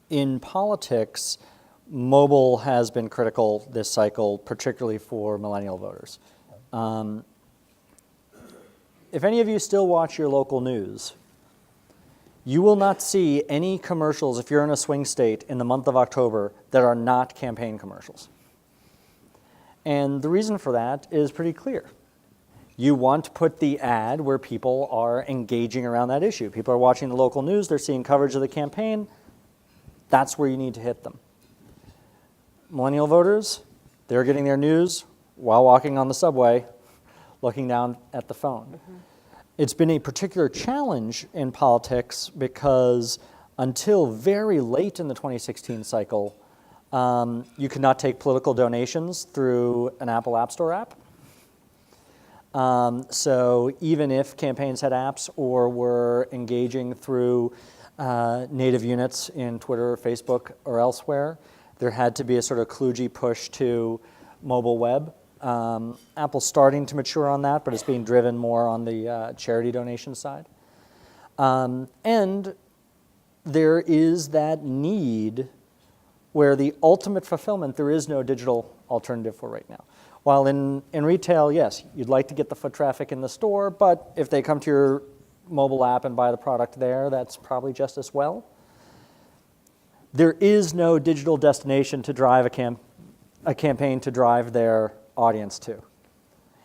in politics, mobile has been critical this cycle, particularly for millennial voters. If any of you still watch your local news, you will not see any commercials, if you're in a swing state, in the month of October that are not campaign commercials. And the reason for that is pretty clear. You want to put the ad where people are engaging around that issue. People are watching the local news, they're seeing coverage of the campaign. That's where you need to hit them. Millennial voters, they're getting their news while walking on the subway, looking down at the phone. It's been a particular challenge in politics because until very late in the 2016 cycle, you could not take political donations through an Apple App Store app. So even if campaigns had apps or were engaging through native units in Twitter or Facebook or elsewhere, there had to be a sort of kludgy push to mobile web. Apple's starting to mature on that, but it's being driven more on the charity donation side. And there is that need where the ultimate fulfillment, there is no digital alternative for right now. While in retail, yes, you'd like to get the foot traffic in the store, but if they come to your mobile app and buy the product there, that's probably just as well. There is no digital destination to drive a campaign to drive their audience to.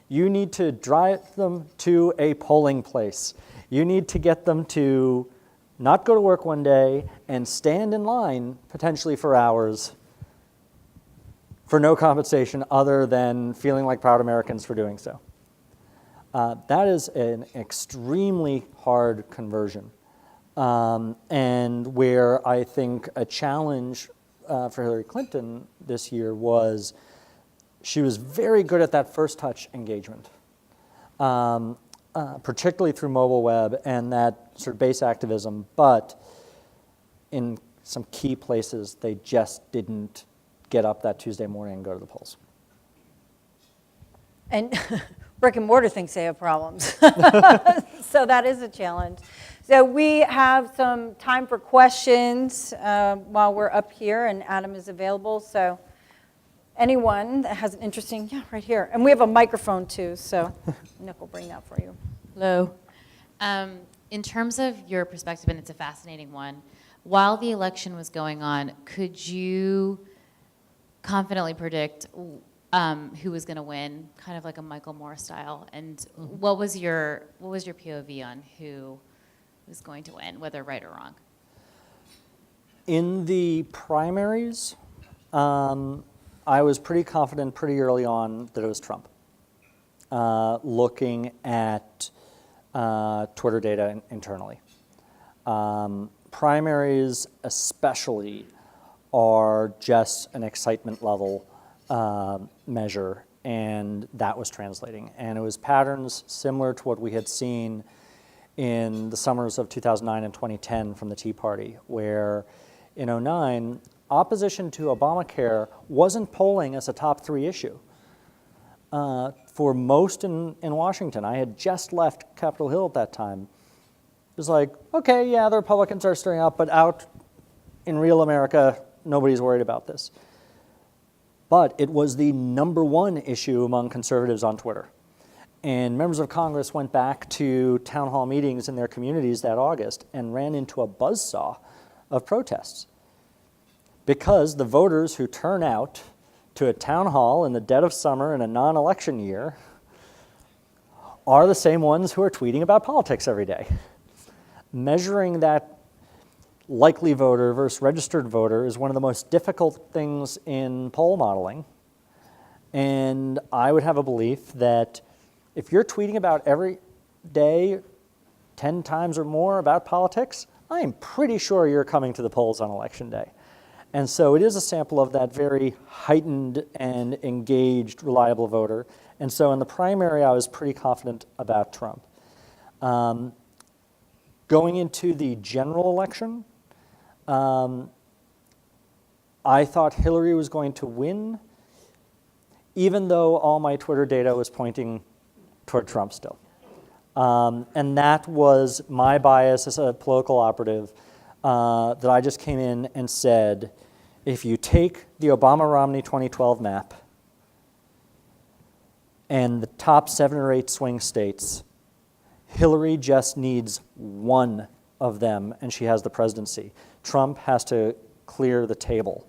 You need to drive them to a polling place. You need to get them to not go to work one day and stand in line potentially for hours for no compensation other than feeling like proud Americans for doing so. That is an extremely hard conversion. And where I think a challenge for Hillary Clinton this year was she was very good at that first touch engagement, particularly through mobile web and that sort of base activism, but in some key places they just didn't get up that Tuesday morning and go to the polls. And brick and mortar thinks they have problems. So that is a challenge. So we have some time for questions while we're up here, and Adam is available. So anyone that has an interesting, yeah, right here. And we have a microphone too, so Nick will bring that for you. Hello. In terms of your perspective, and it's a fascinating one, while the election was going on, could you confidently predict who was going to win, kind of like a Michael Moore style? And what was your POV on who was going to win, whether right or wrong? In the primaries, I was pretty confident pretty early on that it was Trump. Looking at Twitter data internally. Primaries especially are just an excitement level measure, and that was translating. And it was patterns similar to what we had seen in the summers of 2009 and 2010 from the Tea Party, where in 2009, opposition to Obamacare wasn't polling as a top 3 issue. For most in Washington, I had just left Capitol Hill at that time. It was like, okay, yeah, the Republicans are stirring up, but out in real America, nobody's worried about this. But it was the #1 issue among conservatives on Twitter. And members of Congress went back to town hall meetings in their communities that August and ran into a buzzsaw of protests. Because the voters who turn out to a town hall in the dead of summer in a non-election year are the same ones who are tweeting about politics every day. Measuring that likely voter versus registered voter is one of the most difficult things in poll modeling. And I would have a belief that if you're tweeting about every day 10 times or more about politics, I am pretty sure you're coming to the polls on election day. And so it is a sample of that very heightened and engaged, reliable voter. And so in the primary, I was pretty confident about Trump. Going into the general election, I thought Hillary was going to win, even though all my Twitter data was pointing toward Trump still. And that was my bias as a political operative, that I just came in and said, if you take the Obama-Romney 2012 map and the top 7 or 8 swing states, Hillary just needs one of them and she has the presidency. Trump has to clear the table.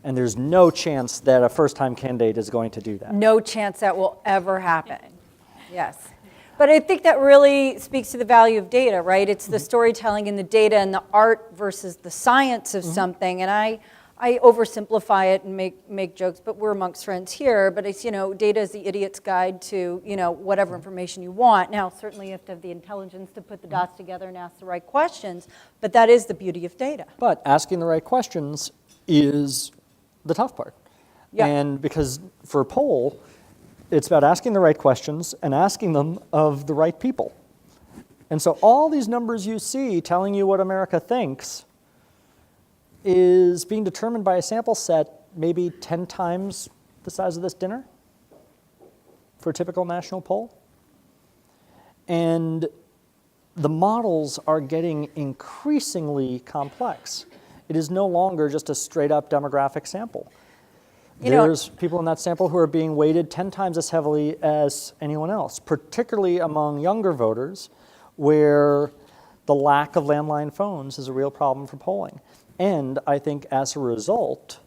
And there's no chance that a first-time candidate is going to do that. No chance that will ever happen. Yes. But I think that really speaks to the value of data, right? It's the storytelling and the data and the art versus the science of something. And I I oversimplify it and make jokes, but we're amongst friends here. But it's, data is the idiot's guide to, whatever information you want. Now, certainly you have to have the intelligence to put the dots together and ask the right questions, but that is the beauty of data. But asking the right questions is the tough part. Yeah. And because for a poll, it's about asking the right questions and asking them of the right people. And so all these numbers you see telling you what America thinks is being determined by a sample set maybe 10 times the size of this dinner for a typical national poll. And the models are getting increasingly complex. It is no longer just a straight up demographic sample. There's people in that sample who are being weighted 10 times as heavily as anyone else, particularly among younger voters, where the lack of landline phones is a real problem for polling. And I think as a result,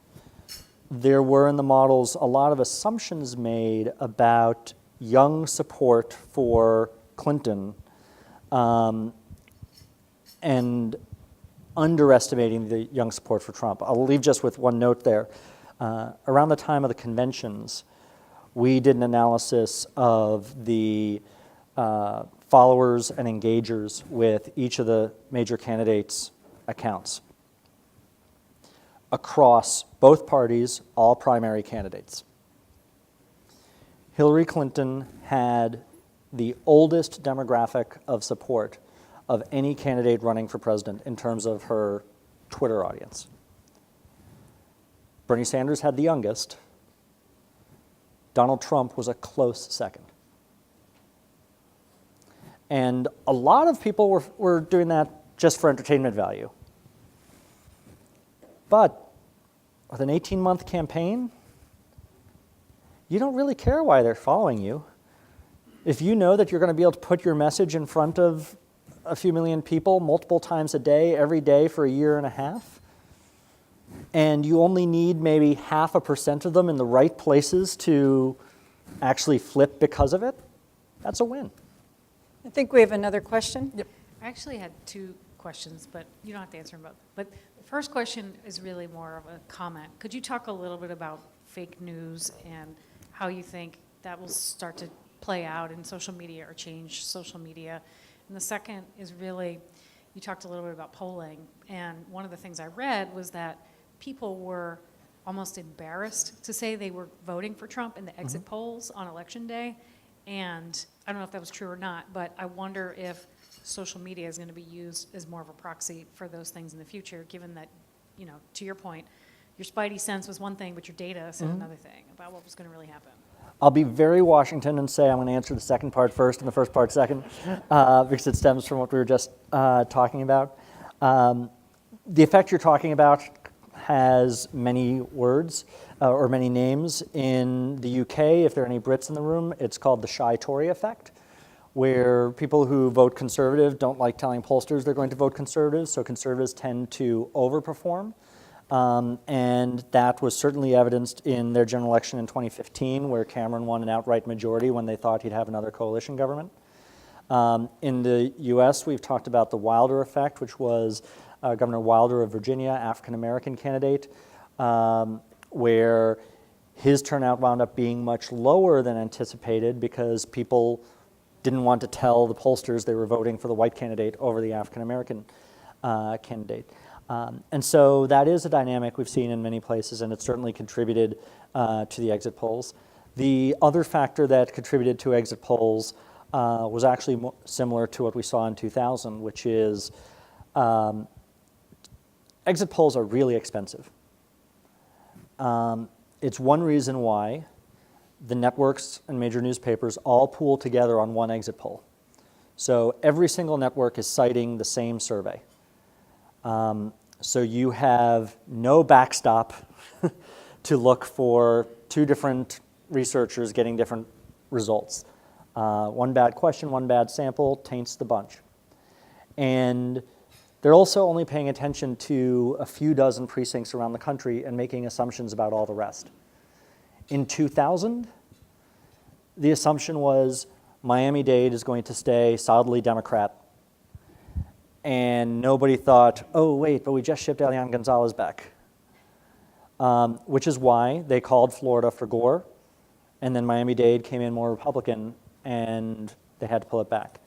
there were in the models a lot of assumptions made about young support for Clinton and underestimating the young support for Trump. I'll leave just with one note there. Around the time of the conventions, we did an analysis of the followers and engagers with each of the major candidates' accounts across both parties, all primary candidates. Hillary Clinton had the oldest demographic of support of any candidate running for president in terms of her Twitter audience. Bernie Sanders had the youngest. Donald Trump was a close second. And a lot of people were doing that just for entertainment value. But with an 18-month campaign, you don't really care why they're following you. If you know that you're going to be able to put your message in front of a few million people multiple times a day, every day for a year and a half, and you only need maybe 0.5% of them in the right places to actually flip because of it, that's a win. I think we have another question. Yep. I actually had two questions, but you don't have to answer them both. But the first question is really more of a comment. Could you talk a little bit about fake news and how you think that will start to play out in social media or change social media? And the second is really, you talked a little bit about polling, and one of the things I read was that people were almost embarrassed to say they were voting for Trump in the exit polls on Election Day. And I don't know if that was true or not, but I wonder if social media is going to be used as more of a proxy for those things in the future, given that, to your point, your spidey sense was one thing, but your data said another thing about what was going to really happen. I'll be very Washington and say I'm going to answer the second part first and the first part second, because it stems from what we were just talking about. The effect you're talking about has many words or many names. In the UK, if there are any Brits in the room, it's called the shy Tory effect, where people who vote Conservative don't like telling pollsters they're going to vote Conservative, so Conservatives tend to overperform. And that was certainly evidenced in their general election in 2015, where Cameron won an outright majority when they thought he'd have another coalition government. In the US, we've talked about the Wilder effect, which was Governor Wilder of Virginia, African-American candidate, where his turnout wound up being much lower than anticipated because people didn't want to tell the pollsters they were voting for the white candidate over the African-American candidate. And so that is a dynamic we've seen in many places, and it certainly contributed to the exit polls. The other factor that contributed to exit polls was actually similar to what we saw in 2000, which is exit polls are really expensive. It's one reason why the networks and major newspapers all pool together on one exit poll. So every single network is citing the same survey. So you have no backstop to look for two different researchers getting different results. One bad question, one bad sample taints the bunch. And they're also only paying attention to a few dozen precincts around the country and making assumptions about all the rest. In 2000, the assumption was Miami-Dade is going to stay solidly Democrat. And nobody thought, oh, wait, but we just shipped Elian Gonzalez back. which is why they called Florida for Gore, and then Miami-Dade came in more Republican, and they had to pull it back.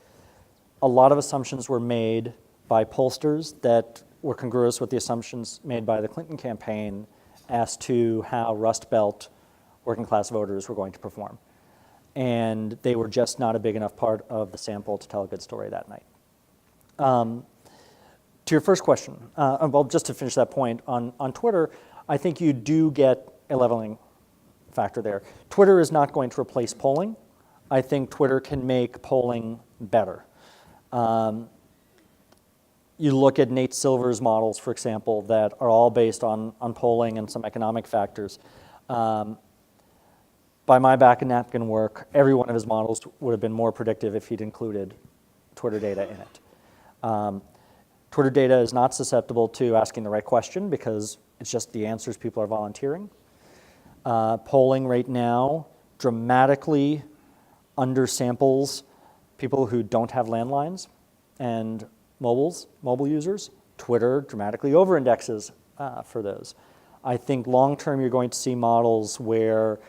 A lot of assumptions were made by pollsters that were congruous with the assumptions made by the Clinton campaign as to how Rust Belt working class voters were going to perform. And they were just not a big enough part of the sample to tell a good story that night. To your first question, well, just to finish that point, on Twitter, I think you do get a leveling factor there. Twitter is not going to replace polling. I think Twitter can make polling better. You look at Nate Silver's models, for example, that are all based on polling and some economic factors. By my back and napkin work, every one of his models would have been more predictive if he'd included Twitter data in it. Twitter data is not susceptible to asking the right question because it's just the answers people are volunteering. Polling right now dramatically undersamples people who don't have landlines and mobile users. Twitter dramatically over-indexes for those. I think long-term you're going to see models where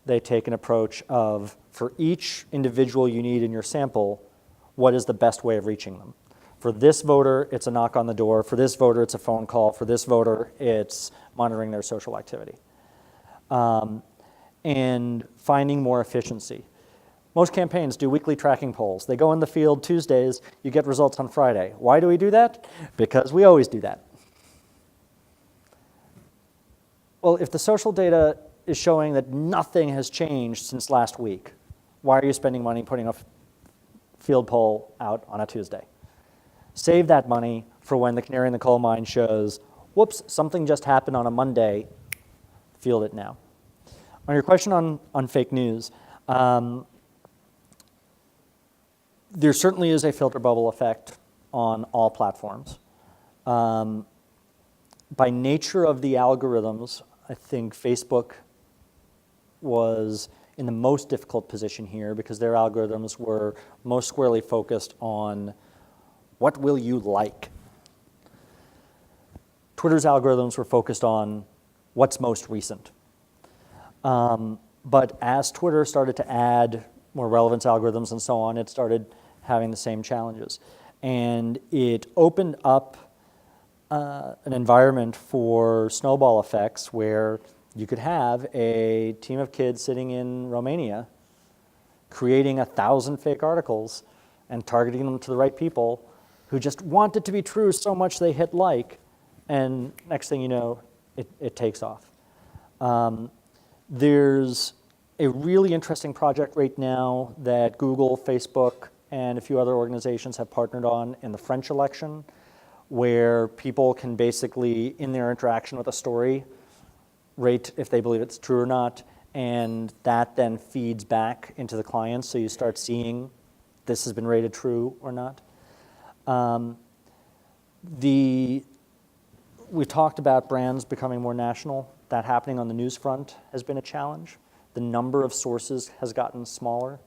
they take an approach of, for each individual you need in your sample, what is the best way of reaching them? For this voter, it's a knock on the door. For this voter, it's a phone call. For this voter, it's monitoring their social activity. And finding more efficiency. Most campaigns do weekly tracking polls. They go in the field Tuesdays, you get results on Friday. Why do we do that? Because we always do that. Well, if the social data is showing that nothing has changed since last week, why are you spending money putting a field poll out on a Tuesday? Save that money for when the canary in the coal mine shows, whoops, something just happened on a Monday, field it now. On your question on fake news, there certainly is a filter bubble effect on all platforms. By nature of the algorithms, I think Facebook was in the most difficult position here because their algorithms were most squarely focused on what will you like. Twitter's algorithms were focused on what's most recent. But as Twitter started to add more relevance algorithms and so on, it started having the same challenges. And it opened up an environment for snowball effects where you could have a team of kids sitting in Romania creating 1,000 fake articles and targeting them to the right people who just want it to be true so much they hit like, and next thing you know, it takes off. There's a really interesting project right now that Google, Facebook, and a few other organizations have partnered on in the French election, where people can basically, in their interaction with a story, rate if they believe it's true or not, and that then feeds back into the clients, so you start seeing this has been rated true or not. We talked about brands becoming more national. That happening on the news front has been a challenge. The number of sources has gotten smaller.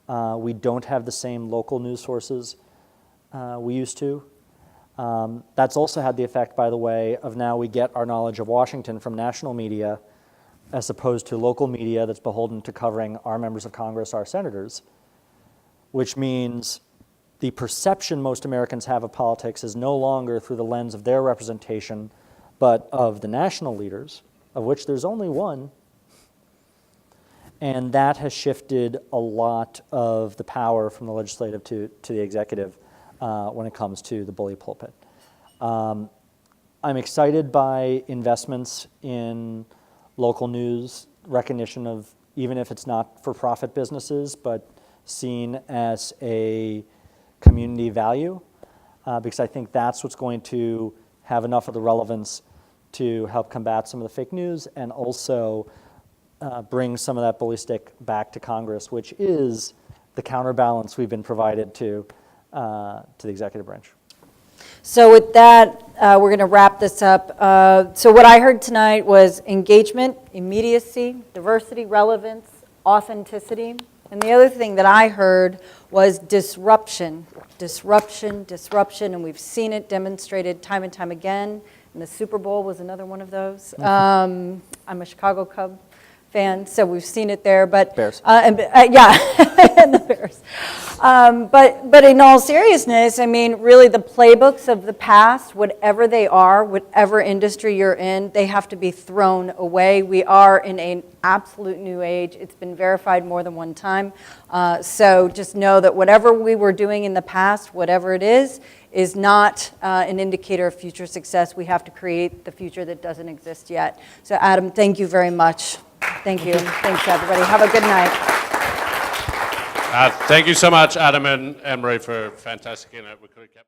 We don't have the same local news sources we used to. That's also had the effect, by the way, of now we get our knowledge of Washington from national media as opposed to local media that's beholden to covering our members of Congress, our senators, which means the perception most Americans have of politics is no longer through the lens of their representation, but of the national leaders, of which there's only one. And that has shifted a lot of the power from the legislative to the executive when it comes to the bully pulpit. I'm excited by investments in local news, recognition of, even if it's not for-profit businesses, but seen as a community value, because I think that's what's going to have enough of the relevance to help combat some of the fake news and also bring some of that bully stick back to Congress, which is the counterbalance we've been provided to the executive branch. So with that, we're going to wrap this up. So what I heard tonight was engagement, immediacy, diversity, relevance, authenticity. And the other thing that I heard was disruption, disruption, disruption, and we've seen it demonstrated time and time again. And the Super Bowl was another one of those. I'm a Chicago Cub fan, so we've seen it there. But Bears. Yeah, and the Bears. But in all seriousness, I mean, really the playbooks of the past, whatever they are, whatever industry you're in, they have to be thrown away. We are in an absolute new age. It's been verified more than one time. So just know that whatever we were doing in the past, whatever it is not an indicator of future success. We have to create the future that doesn't exist yet. So Adam, thank you very much. Thank you. Thanks, everybody. Have a good night. Thank you so much, Adam and Anne-Marie, for a fantastic keynote. We could have kept